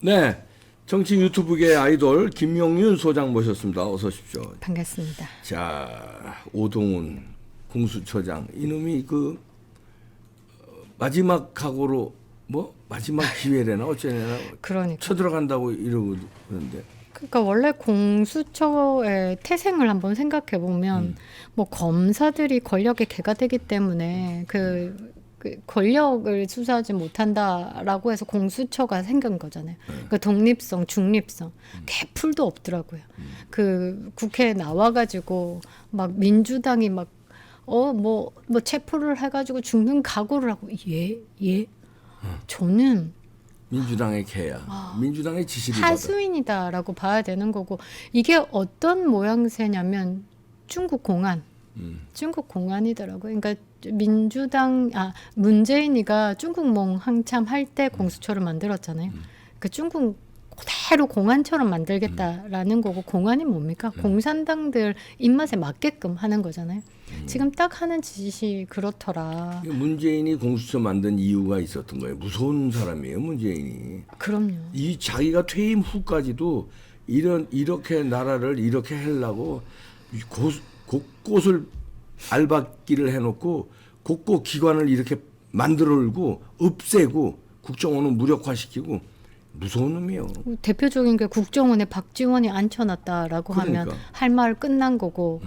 네, 정치 유튜브계 아이돌 김용윤 소장 모셨습니다. 어서 오십시오. 반갑습니다. 자, 오동훈 공수처장 이놈이 그 마지막 각오로 마지막 기회래나 어쩌나 그러니까. 쳐들어간다고 이러는데. 그러니까 원래 공수처의 태생을 한번 생각해 보면 뭐 검사들이 권력의 개가 되기 때문에 그 권력을 수사하지 못한다라고 해서 공수처가 생긴 거잖아요. 그 독립성, 중립성, 개풀도 없더라고요. 그 국회에 나와가지고 막 민주당이 막 뭐 체포를 해가지고 죽는 각오를 하고 예. 저는 민주당의 개야. 민주당의 지시를 받아. 하수인이다라고 봐야 되는 거고 이게 어떤 모양새냐면 중국 공안이더라고요. 그러니까 문재인이가 중국몽 한참 할 때 공수처를 만들었잖아요. 그 중국 그대로 공안처럼 만들겠다라는 거고 공안이 뭡니까? 공산당들 입맛에 맞게끔 하는 거잖아요. 지금 딱 하는 짓이 그렇더라. 문재인이 공수처 만든 이유가 있었던 거예요. 무서운 사람이에요, 문재인이. 그럼요. 이 자기가 퇴임 후까지도 이렇게 나라를 이렇게 하려고 곳곳을 알박기를 해놓고 곳곳 기관을 이렇게 만들고 없애고 국정원을 무력화시키고 무서운 놈이에요. 대표적인 게 국정원에 박지원이 앉혀놨다라고 그러니까. 하면 할 말 끝난 거고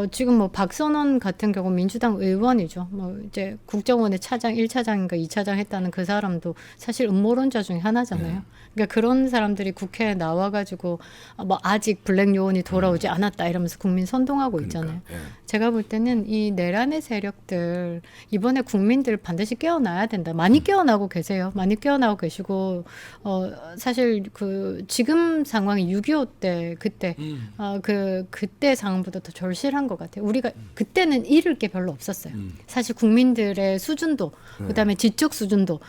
지금 뭐 박선원 같은 경우 민주당 의원이죠. 뭐 이제 국정원의 차장 1차장인가 2차장 했다는 그 사람도 사실 음모론자 중에 하나잖아요. 그러니까 그런 사람들이 국회에 나와가지고 뭐 아직 블랙 요원이 돌아오지 않았다 이러면서 국민 선동하고 있잖아요. 제가 볼 때는 이 내란의 세력들 이번에 국민들 반드시 깨어나야 된다. 많이 깨어나고 계세요. 많이 깨어나고 계시고 사실 그 지금 상황이 6.25 때 그때 그때 상황보다 더 절실한 것 같아요. 우리가 그때는 잃을 게 별로 없었어요. 사실 국민들의 수준도 그다음에 지적 수준도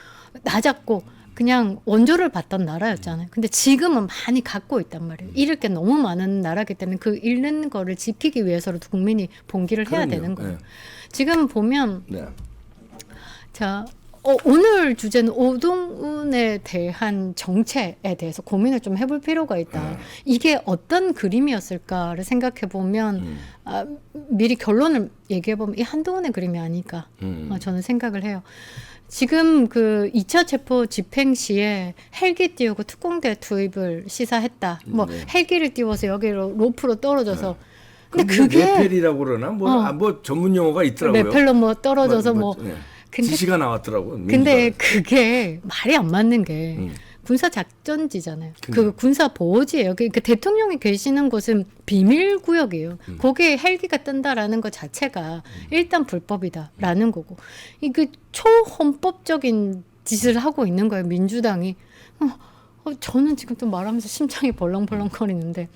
낮았고 그냥 원조를 받던 나라였잖아요. 근데 지금은 많이 갖고 있단 말이에요. 잃을 게 너무 많은 나라기 때문에 그 잃는 거를 지키기 위해서라도 국민이 봉기를 해야 되는 거예요. 네. 지금 보면 네. 자 오늘 주제는 오동훈에 대한 정체에 대해서 고민을 좀 해볼 필요가 있다. 이게 어떤 그림이었을까를 생각해 보면 미리 결론을 얘기해 보면 이 한동훈의 그림이 아닐까 저는 생각을 해요. 지금 그 2차 체포 집행 시에 헬기 띄우고 특공대 투입을 시사했다. 뭐 헬기를 띄워서 여기로 로프로 떨어져서 근데 그게 레펠이라고 그러나 뭐 전문 용어가 있더라고요. 레펠로 뭐 떨어져서 근데 지시가 나왔더라고요. 근데 그게 말이 안 맞는 게 군사 작전지잖아요. 그 군사 보호지예요. 그 대통령이 계시는 곳은 비밀 구역이에요. 거기에 헬기가 뜬다라는 것 자체가 일단 불법이다라는 거고. 이게 초헌법적인 짓을 하고 있는 거예요. 민주당이. 저는 지금 또 말하면서 심장이 벌렁벌렁거리는데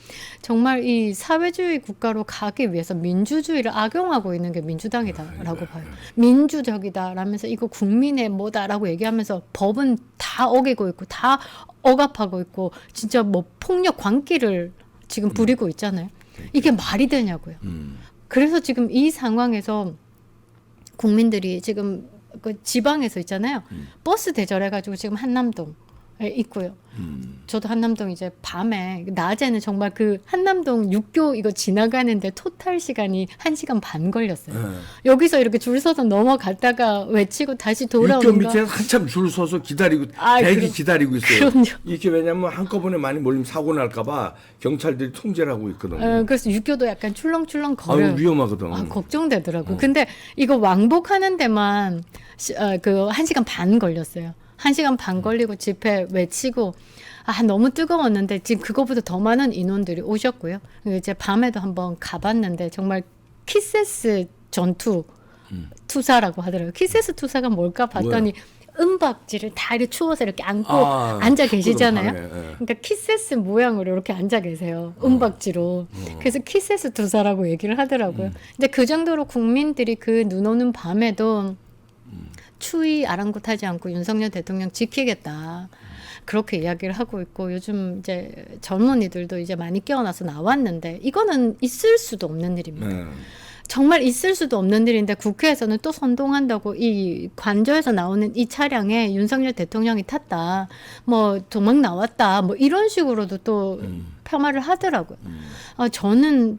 정말 이 사회주의 국가로 가기 위해서 민주주의를 악용하고 있는 게 민주당이다라고 봐요. 민주적이다라면서 이거 국민의 뭐다라고 얘기하면서 법은 다 어기고 있고 다 억압하고 있고 진짜 뭐 폭력 광기를 지금 부리고 있잖아요. 이게 말이 되냐고요. 그래서 지금 이 상황에서 국민들이 지금 그 지방에서 있잖아요. 버스 대절해가지고 지금 한남동 있고요. 저도 한남동 이제 밤에 낮에는 정말 그 한남동 육교 이거 지나가는데 토탈 시간이 1시간 반 걸렸어요. 여기서 이렇게 줄 서서 넘어갔다가 외치고 다시 돌아오는 육교 밑에 한참 줄 서서 기다리고 대기 기다리고 있어요. 그럼요. 이게 왜냐면 한꺼번에 많이 몰리면 사고 날까봐 경찰들이 통제를 하고 있거든요. 그래서 육교도 약간 출렁출렁 거려요. 위험하거든. 걱정되더라고. 근데 이거 왕복하는 데만 그 1시간 반 걸렸어요. 1시간 반 걸리고 집회 외치고 너무 뜨거웠는데 지금 그거보다 더 많은 인원들이 오셨고요. 이제 밤에도 한번 가봤는데 정말 키세스 전투 투사라고 하더라고요. 키세스 투사가 뭘까 봤더니 은박지를 다 이렇게 추워서 이렇게 안고 앉아 계시잖아요. 그러니까 키세스 모양으로 이렇게 앉아 계세요. 은박지로. 그래서 키세스 투사라고 얘기를 하더라고요. 근데 그 정도로 국민들이 그 눈 오는 밤에도 추위 아랑곳하지 않고 윤석열 대통령 지키겠다. 그렇게 이야기를 하고 있고 요즘 이제 젊은이들도 이제 많이 깨어나서 나왔는데 이거는 있을 수도 없는 일입니다. 정말 있을 수도 없는 일인데 국회에서는 또 선동한다고 이 관저에서 나오는 이 차량에 윤석열 대통령이 탔다. 뭐 도망 나왔다. 뭐 이런 식으로도 또 폄하를 하더라고요. 저는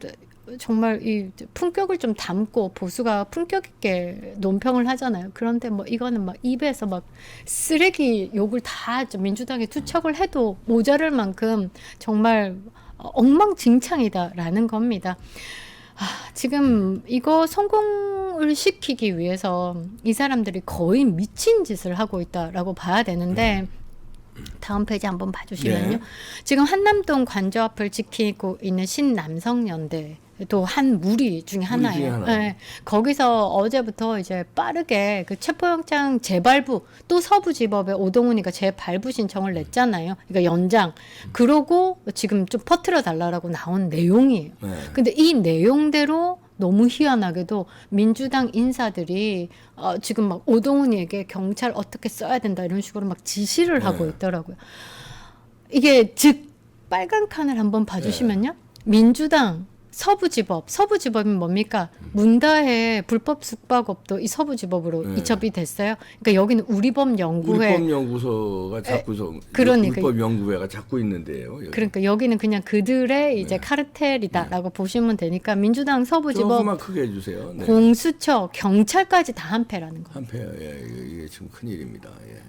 정말 이 품격을 좀 담고 보수가 품격 있게 논평을 하잖아요. 그런데 뭐 이거는 막 입에서 막 쓰레기 욕을 다 좀 민주당에 투척을 해도 모자랄 만큼 정말 엉망진창이다라는 겁니다. 지금 이거 성공을 시키기 위해서 이 사람들이 거의 미친 짓을 하고 있다라고 봐야 되는데 다음 페이지 한번 봐주시면요. 네. 지금 한남동 관저 앞을 지키고 있는 신남성연대 또 한 무리 중에 하나예요. 네. 거기서 어제부터 이제 빠르게 그 체포영장 재발부 또 서부지법에 오동훈이가 재발부 신청을 냈잖아요. 그러니까 연장. 그러고 지금 좀 퍼뜨려 달라라고 나온 내용이에요. 네. 근데 이 내용대로 너무 희한하게도 민주당 인사들이 지금 막 오동훈이에게 경찰 어떻게 써야 된다 이런 식으로 막 지시를 하고 있더라고요. 이게 즉 빨간 칸을 한번 봐주시면요. 민주당 서부지법이 뭡니까? 문다혜 불법 숙박업도 이 서부지법으로 이첩이 됐어요. 그러니까 여기는 우리법연구회. 우리법연구소가 자꾸 그러니까. 우리법연구회가 자꾸 있는데요. 여기. 그러니까 여기는 그냥 그들의 이제 카르텔이다라고 보시면 되니까 민주당 서부지법 조금만 크게 해주세요. 네. 공수처 경찰까지 다 한패라는 거. 한패요. 예, 이게 지금 큰 일입니다. 예.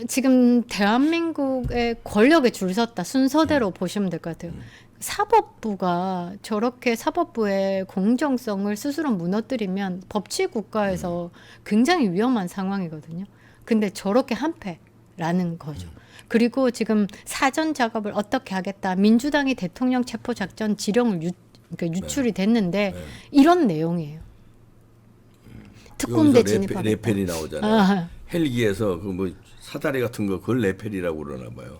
지금 대한민국의 권력에 줄 섰다 순서대로 보시면 될 것 같아요. 사법부가 저렇게 사법부의 공정성을 스스로 무너뜨리면 법치 국가에서 굉장히 위험한 상황이거든요. 근데 저렇게 한패라는 거죠. 그리고 지금 사전 작업을 어떻게 하겠다. 민주당이 대통령 체포 작전 지령을 그러니까 유출이 됐는데 이런 내용이에요. 특공대 진입하겠다. 레펠이 나오잖아요. 헬기에서 그 뭐 사다리 같은 거 그걸 레펠이라고 그러나 봐요.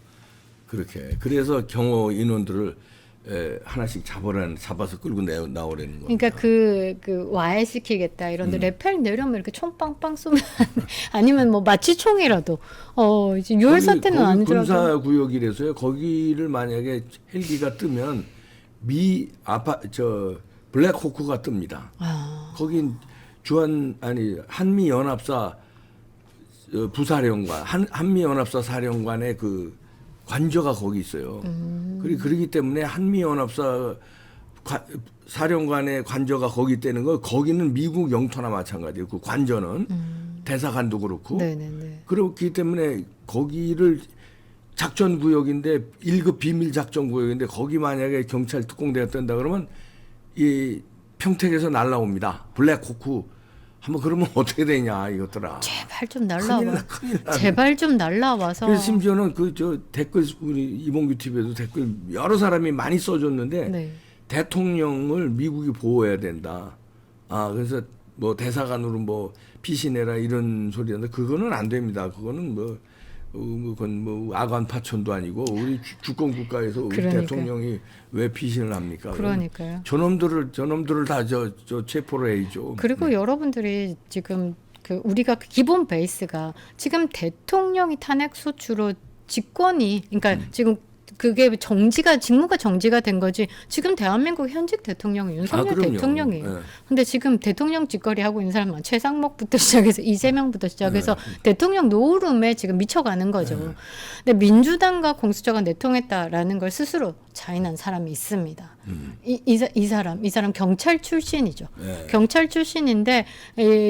그렇게. 그래서 경호 인원들을 하나씩 잡아서 끌고 나오라는 거예요. 그러니까 그 와해시키겠다 이런데 레펠 내려면 이렇게 총 빵빵 쏘면 아니면 뭐 마취총이라도 이제 유혈 사태는 아니더라도 군사 구역이라서요. 거기를 만약에 헬기가 뜨면 블랙호크가 뜹니다. 거긴 한미 연합사 부사령관, 한미 연합사 사령관의 그 관저가 거기 있어요. 그러기 때문에 한미연합사 사령관의 관저가 거기 있다는 거, 거기는 미국 영토나 마찬가지예요. 그 관저는 대사관도 그렇고. 네네네. 그렇기 때문에 거기를 작전 구역인데 1급 비밀 작전 구역인데 거기 만약에 경찰 특공대가 뜬다 그러면 이 평택에서 날라옵니다. 블랙호크. 한번 그러면 어떻게 되냐 이것들아. 제발 좀 날라와. 큰일 나. 제발 좀 날라와서. 그래서 심지어는 댓글 우리 이봉규 TV에도 댓글 여러 사람이 많이 써줬는데 네. 대통령을 미국이 보호해야 된다. 그래서 뭐 대사관으로 뭐 피신해라 이런 소리인데 그거는 안 됩니다. 그거는 그건 뭐 아관 파천도 아니고 우리 주권 국가에서 우리 대통령이 왜 피신을 합니까? 그러니까요. 저놈들을 다 체포를 해야죠. 그리고 네. 여러분들이 지금 우리가 기본 베이스가 지금 대통령이 탄핵 소추로 직권이 그러니까 지금 그게 직무가 정지가 된 거지. 지금 대한민국 현직 대통령은 윤석열 대통령이에요. 네. 근데 지금 대통령 직거리 하고 있는 사람은 최상목부터 시작해서 이재명부터 시작해서 대통령 노름에 지금 미쳐가는 거죠. 근데 민주당과 공수처가 내통했다라는 걸 스스로 자인한 사람이 있습니다. 이 사람 경찰 출신이죠. 경찰 출신인데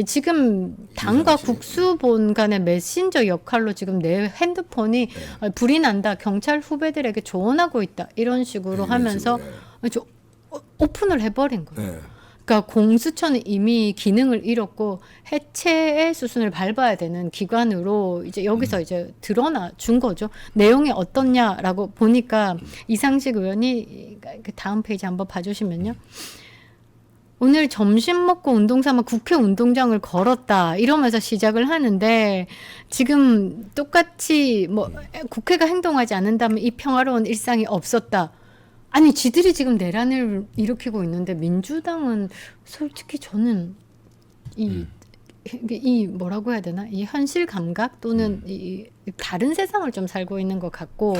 지금 당과 국수본 간의 메신저 역할로 지금 내 핸드폰이 불이 난다. 경찰 후배들에게 조언하고 있다. 이런 식으로 하면서 오픈을 해버린 거예요. 그러니까 공수처는 이미 기능을 잃었고 해체의 수순을 밟아야 되는 기관으로 이제 여기서 이제 드러나 준 거죠. 내용이 어떻냐라고 보니까 이상식 의원이 그 다음 페이지 한번 봐주시면요. 오늘 점심 먹고 운동 삼아 국회 운동장을 걸었다 이러면서 시작을 하는데 지금 똑같이 뭐 국회가 행동하지 않는다면 이 평화로운 일상이 없었다. 아니 지들이 지금 내란을 일으키고 있는데 민주당은 솔직히 저는 이 뭐라고 해야 되나 이 현실 감각 또는 이 다른 세상을 좀 살고 있는 것 같고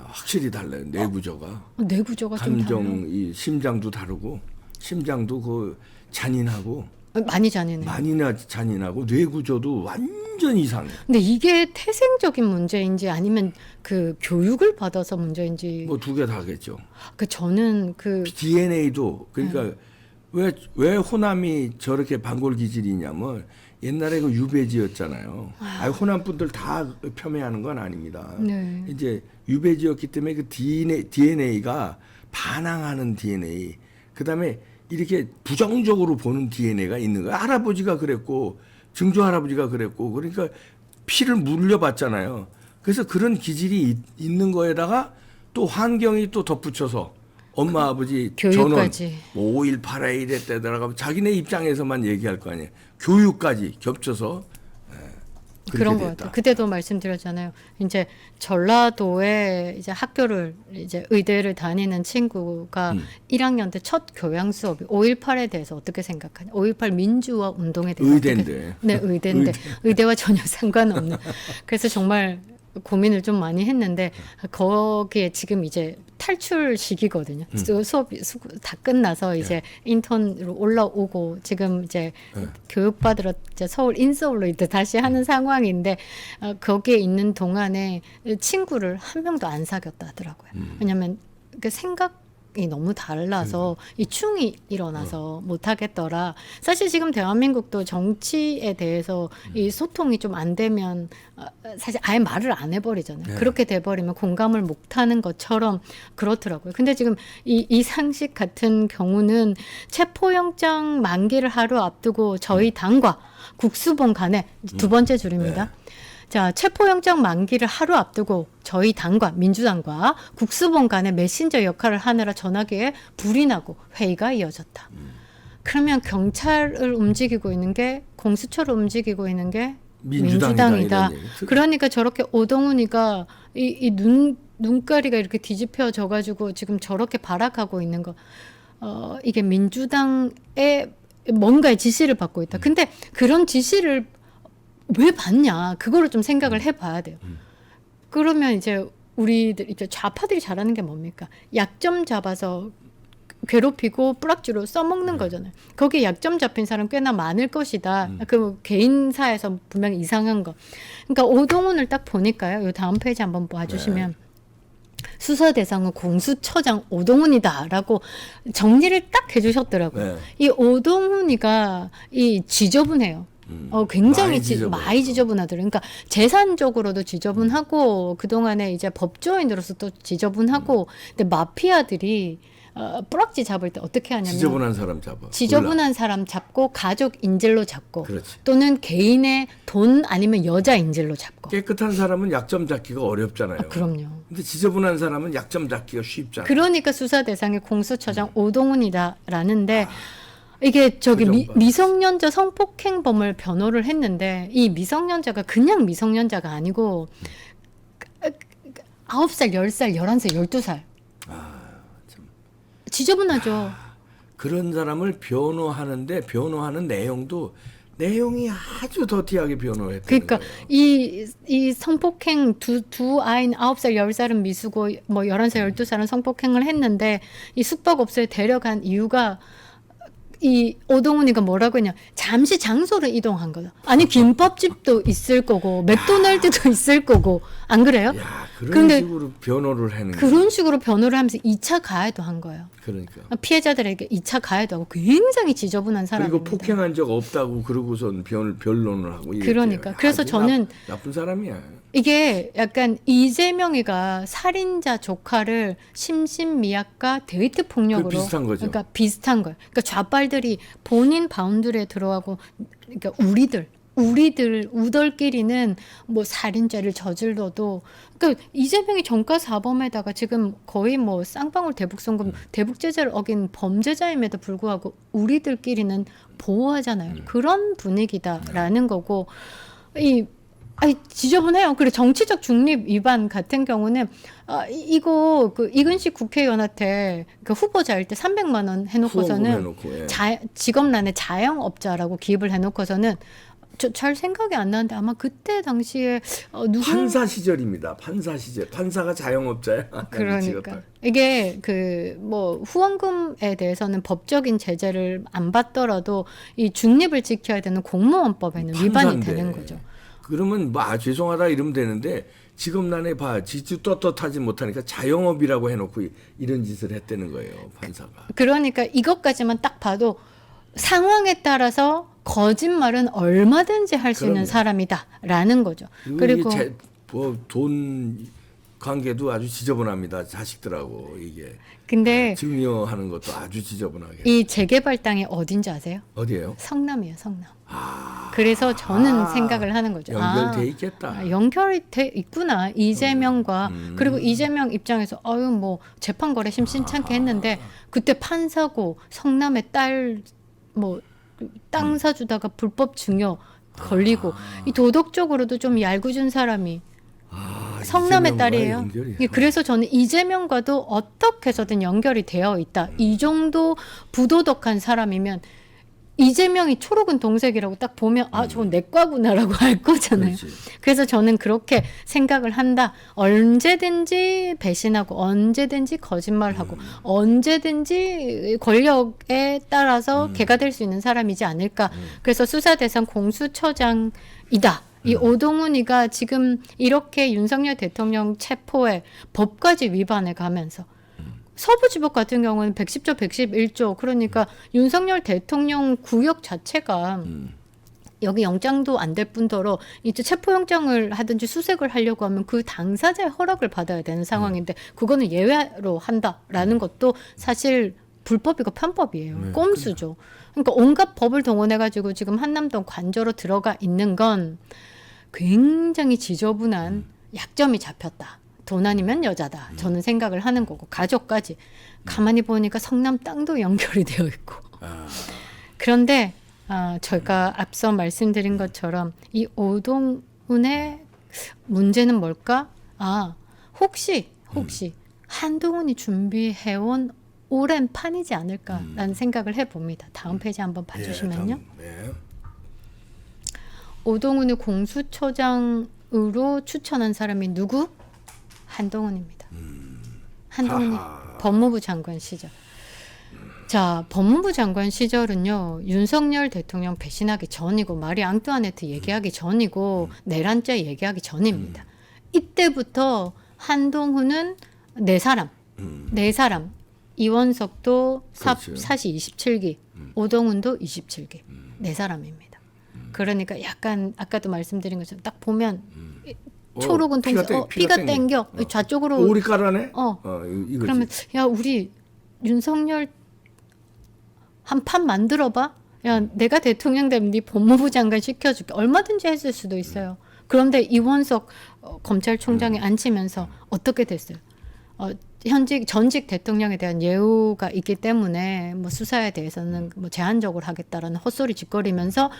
확실히 달라요. 내구조가 내구조가 좀 감정 이 심장도 다르고 심장도 그 잔인하고 많이 잔인해요. 많이나 잔인하고 뇌 구조도 완전 이상해. 근데 이게 태생적인 문제인지 아니면 그 교육을 받아서 문제인지 뭐 두 개 다겠죠. 그 저는 그 DNA도 그러니까 왜 호남이 저렇게 반골 기질이냐면 옛날에 그 유배지였잖아요. 호남 분들 다 폄훼하는 건 아닙니다. 네. 이제 유배지였기 때문에 그 DNA가 반항하는 DNA, 그다음에 이렇게 부정적으로 보는 DNA가 있는 거야. 할아버지가 그랬고 증조 할아버지가 그랬고 그러니까 피를 물려봤잖아요. 그래서 그런 기질이 있는 거에다가 또 환경이 또 덧붙여서 엄마 아버지 교육까지. 전원 5.18에 이랬다더라가 자기네 입장에서만 얘기할 거 아니에요. 교육까지 겹쳐서 그런 그렇게 것 됐다. 같아요. 그때도 말씀드렸잖아요. 이제 전라도에 이제 학교를 이제 의대를 다니는 친구가 1학년 때 첫 교양 수업이 5.18에 대해서 어떻게 생각하냐. 5.18 민주화 운동에 대해서 의대인데. 네, 의대인데 의대와 전혀 상관없는. 그래서 정말 고민을 좀 많이 했는데 거기에 지금 이제 탈출 시기거든요. 수업이 다 끝나서 이제 인턴으로 올라오고 지금 이제 교육받으러 이제 서울 인서울로 이제 다시 하는 상황인데 거기에 있는 동안에 친구를 한 명도 안 사귀었다 하더라고요. 왜냐하면 그 생각이 너무 달라서 이 충이 일어나서 못 하겠더라. 사실 지금 대한민국도 정치에 대해서 이 소통이 좀 안 되면 사실 아예 말을 안 해버리잖아요. 그렇게 돼버리면 공감을 못하는 것처럼 그렇더라고요. 근데 지금 이 이상식 같은 경우는 체포영장 만기를 하루 앞두고 저희 당과 국수본 간에 두 번째 줄입니다. 자, 체포영장 만기를 하루 앞두고 저희 당과 민주당과 국수본 간의 메신저 역할을 하느라 전화기에 불이 나고 회의가 이어졌다. 그러면 경찰을 움직이고 있는 게 공수처를 움직이고 있는 게 민주당이다. 그러니까 저렇게 오동훈이가 이 눈가리가 이렇게 뒤집혀져 가지고 지금 저렇게 발악하고 있는 거 이게 민주당의 뭔가의 지시를 받고 있다. 근데 그런 지시를 왜 받냐 그거를 좀 생각을 해봐야 돼요. 그러면 이제 우리들 이제 좌파들이 잘하는 게 뭡니까? 약점 잡아서 괴롭히고 뿌락주로 써먹는 거잖아요. 거기에 약점 잡힌 사람 꽤나 많을 것이다. 그 개인사에서 분명히 이상한 거. 그러니까 오동훈을 딱 보니까요. 이 다음 페이지 한번 봐주시면 수사 대상은 공수처장 오동훈이다라고 정리를 딱 해주셨더라고요. 이 오동훈이가 이 지저분해요. 굉장히 많이 지저분하더라고요. 그러니까 재산적으로도 지저분하고 그동안에 이제 법조인으로서 또 지저분하고 근데 마피아들이 뿌락지 잡을 때 어떻게 하냐면 지저분한 사람 잡아. 지저분한 사람 잡고 가족 인질로 잡고 그렇지. 또는 개인의 돈 아니면 여자 인질로 잡고 깨끗한 사람은 약점 잡기가 어렵잖아요. 그럼요. 근데 지저분한 사람은 약점 잡기가 쉽잖아요. 그러니까 수사 대상이 공수처장 오동훈이다라는데 이게 저기 미성년자 성폭행범을 변호를 했는데 이 미성년자가 그냥 미성년자가 아니고 9살, 10살, 11살, 12살. 지저분하죠. 그런 사람을 변호하는데 변호하는 내용이 아주 더티하게 변호했다는 그러니까 거예요. 이 성폭행 두 아이는 9살, 10살은 미수고 뭐 11살, 12살은 성폭행을 했는데 이 숙박업소에 데려간 이유가 이 오동훈이가 뭐라고 했냐 잠시 장소를 이동한 거다. 아니 김밥집도 있을 거고 맥도날드도 있을 거고 안 그래요? 야, 그런 식으로 변호를 하는 거예요. 그런 식으로 변호를 하면서 2차 가해도 한 거예요. 그러니까 피해자들에게 2차 가해도 하고 굉장히 지저분한 사람입니다. 그리고 폭행한 적 없다고 그러고선 변론을 하고 이랬대요. 그러니까 그래서 저는 나쁜 사람이야. 이게 약간 이재명이가 살인자 조카를 심신미약과 데이트 폭력으로 비슷한 거죠. 그러니까 비슷한 거예요. 그러니까 좌빨들이 본인 바운드리에 들어가고 그러니까 우리들 우덜끼리는 뭐 살인죄를 저질러도 그러니까 이재명이 전과 사범에다가 지금 거의 뭐 쌍방울 대북송금 대북제재를 어긴 범죄자임에도 불구하고 우리들끼리는 보호하잖아요. 그런 분위기다라는 거고 지저분해요. 그리고 정치적 중립 위반 같은 경우는 이거 그 이근식 국회의원한테 그 후보자일 때 300만 원 해놓고서는 직업란에 자영업자라고 기입을 해놓고서는 저 잘 생각이 안 나는데 아마 그때 당시에 누구 판사 시절입니다. 판사 시절. 판사가 자영업자야. 그러니까 이게 그 뭐 후원금에 대해서는 법적인 제재를 안 받더라도 이 중립을 지켜야 되는 공무원법에는 위반이 되는 거죠. 그러면 뭐 죄송하다 이러면 되는데 지금 난에 봐 지주 떳떳하지 못하니까 자영업이라고 해놓고 이런 짓을 했다는 거예요. 판사가. 그러니까 이것까지만 딱 봐도 상황에 따라서 거짓말은 얼마든지 할 수 있는 사람이다라는 거죠. 그리고 돈 관계도 아주 지저분합니다. 자식들하고 이게. 근데 증여하는 것도 아주 지저분하게. 이 재개발 땅이 어딘지 아세요? 어디예요? 성남이에요, 성남. 그래서 저는 생각을 하는 거죠. 연결돼 있겠다. 연결이 돼 있구나. 이재명과 그리고 이재명 입장에서 뭐 재판 거래심 신청케 했는데 그때 판사고 성남의 딸 뭐 땅 사주다가 불법 증여 걸리고 이 도덕적으로도 좀 얄궂은 사람이 성남의 딸이에요. 그래서 저는 이재명과도 어떻게 해서든 연결이 되어 있다. 이 정도 부도덕한 사람이면 이재명이 초록은 동색이라고 딱 보면 저건 내과구나라고 알 거잖아요. 그렇지. 그래서 저는 그렇게 생각을 한다. 언제든지 배신하고 언제든지 거짓말하고 언제든지 권력에 따라서 개가 될 수 있는 사람이지 않을까. 그래서 수사 대상 공수처장이다. 이 오동훈이가 지금 이렇게 윤석열 대통령 체포에 법까지 위반해 가면서 서부지법 같은 경우는 110조, 111조 그러니까 윤석열 대통령 구역 자체가 여기 영장도 안 될 뿐더러 이제 체포영장을 하든지 수색을 하려고 하면 그 당사자의 허락을 받아야 되는 상황인데 그거는 예외로 한다라는 것도 사실 불법이고 편법이에요. 꼼수죠. 그러니까 온갖 법을 동원해가지고 지금 한남동 관저로 들어가 있는 건 굉장히 지저분한 약점이 잡혔다. 돈 아니면 여자다. 저는 생각을 하는 거고 가족까지. 가만히 보니까 성남 땅도 연결이 되어 있고. 그런데 저희가 앞서 말씀드린 것처럼 이 오동훈의 문제는 뭘까? 혹시 한동훈이 준비해온 오랜 판이지 않을까라는 생각을 해봅니다. 다음 페이지 한번 봐주시면요. 오동훈을 공수처장으로 추천한 사람이 누구? 한동훈입니다. 한동훈이 법무부 장관 시절. 자, 법무부 장관 시절은요. 윤석열 대통령 배신하기 전이고 마리 앙뚜아네트 얘기하기 전이고 내란죄 얘기하기 전입니다. 이때부터 한동훈은 네 사람. 이원석도 사시 27기, 오동훈도 27기. 네 사람입니다. 그러니까 약간 아까도 말씀드린 것처럼 딱 보면 초록은 동색, 피가 땡겨. 좌쪽으로. 우리 깔아내? 그러면 야 우리 윤석열 한 판 만들어봐. 야 내가 대통령 되면 네 법무부 장관 시켜줄게. 얼마든지 했을 수도 있어요. 그런데 이원석 검찰총장이 앉히면서 어떻게 됐어요? 전직 대통령에 대한 예우가 있기 때문에 뭐 수사에 대해서는 뭐 제한적으로 하겠다라는 헛소리 짓거리면서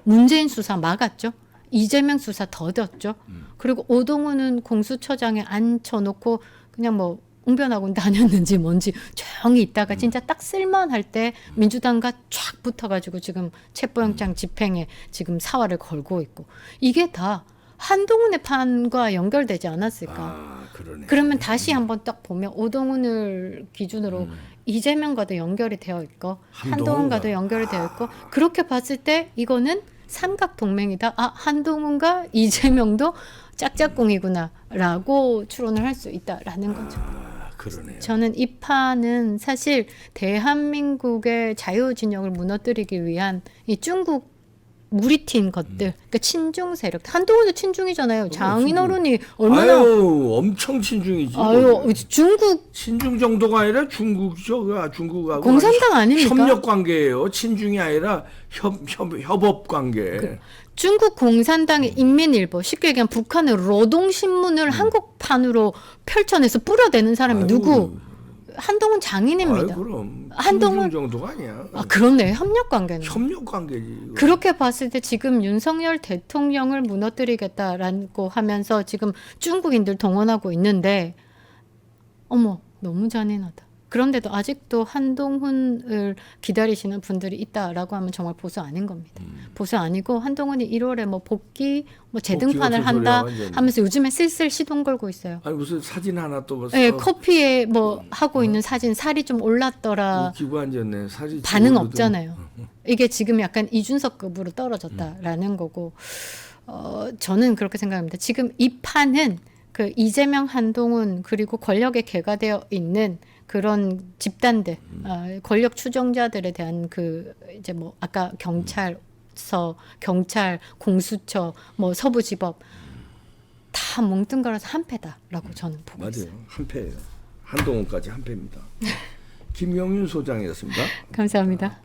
문재인 수사 막았죠. 이재명 수사 더뎠죠. 그리고 오동훈은 공수처장에 앉혀놓고 그냥 뭐 웅변학원 다녔는지 뭔지 조용히 있다가 진짜 딱 쓸만할 때 민주당과 쫙 붙어가지고 지금 체포영장 집행에 지금 사활을 걸고 있고 이게 다 한동훈의 판과 연결되지 않았을까. 그러면 다시 한번 딱 보면 오동훈을 기준으로 이재명과도 연결이 되어 있고 한동훈과도 연결이 되어 있고 그렇게 봤을 때 이거는 삼각동맹이다. 한동훈과 이재명도 짝짝꿍이구나라고 추론을 할 수 있다라는 거죠. 그러네요. 저는 이 판은 사실 대한민국의 자유진영을 무너뜨리기 위한 이 중국 무리팀 것들, 그러니까 친중 세력. 한동훈도 친중이잖아요. 장인어른이 얼마나 엄청 친중이지. 중국 친중 정도가 아니라 중국이죠. 중국하고 공산당 아닙니까? 협력 관계예요. 친중이 아니라 협업 관계. 중국 공산당의 인민일보, 쉽게 얘기하면 북한의 로동신문을 한국판으로 펼쳐내서 뿌려대는 사람이 누구? 한동훈 장인입니다. 그럼 한동훈 정도가 아니야. 그렇네. 협력 관계는. 협력 관계지. 그렇게 봤을 때 지금 윤석열 대통령을 무너뜨리겠다라고 하면서 지금 중국인들 동원하고 있는데 어머 너무 잔인하다. 그런데도 아직도 한동훈을 기다리시는 분들이 있다라고 하면 정말 보수 아닌 겁니다. 보수 아니고 한동훈이 1월에 뭐 복귀 뭐 재등판을 복귀 한다 같은 소리야, 하면서 요즘에 슬슬 시동 걸고 있어요. 아니 무슨 사진 하나 또 네, 커피에 뭐 하고 있는 사진 살이 좀 올랐더라. 웃기고 앉았네. 사진 반응 찍어도 없잖아요. 이게 지금 약간 이준석급으로 떨어졌다라는 거고, 저는 그렇게 생각합니다. 지금 이 판은 그 이재명, 한동훈 그리고 권력에 개가되어 있는 그런 집단들, 권력 추종자들에 대한 그 이제 뭐 아까 경찰서, 경찰, 공수처, 뭐 서부지법 다 뭉뚱그려서 한 패다라고 저는 보고 있어요. 맞아요. 한 패예요. 한동훈까지 한 패입니다. 김용윤 소장이었습니다. 감사합니다.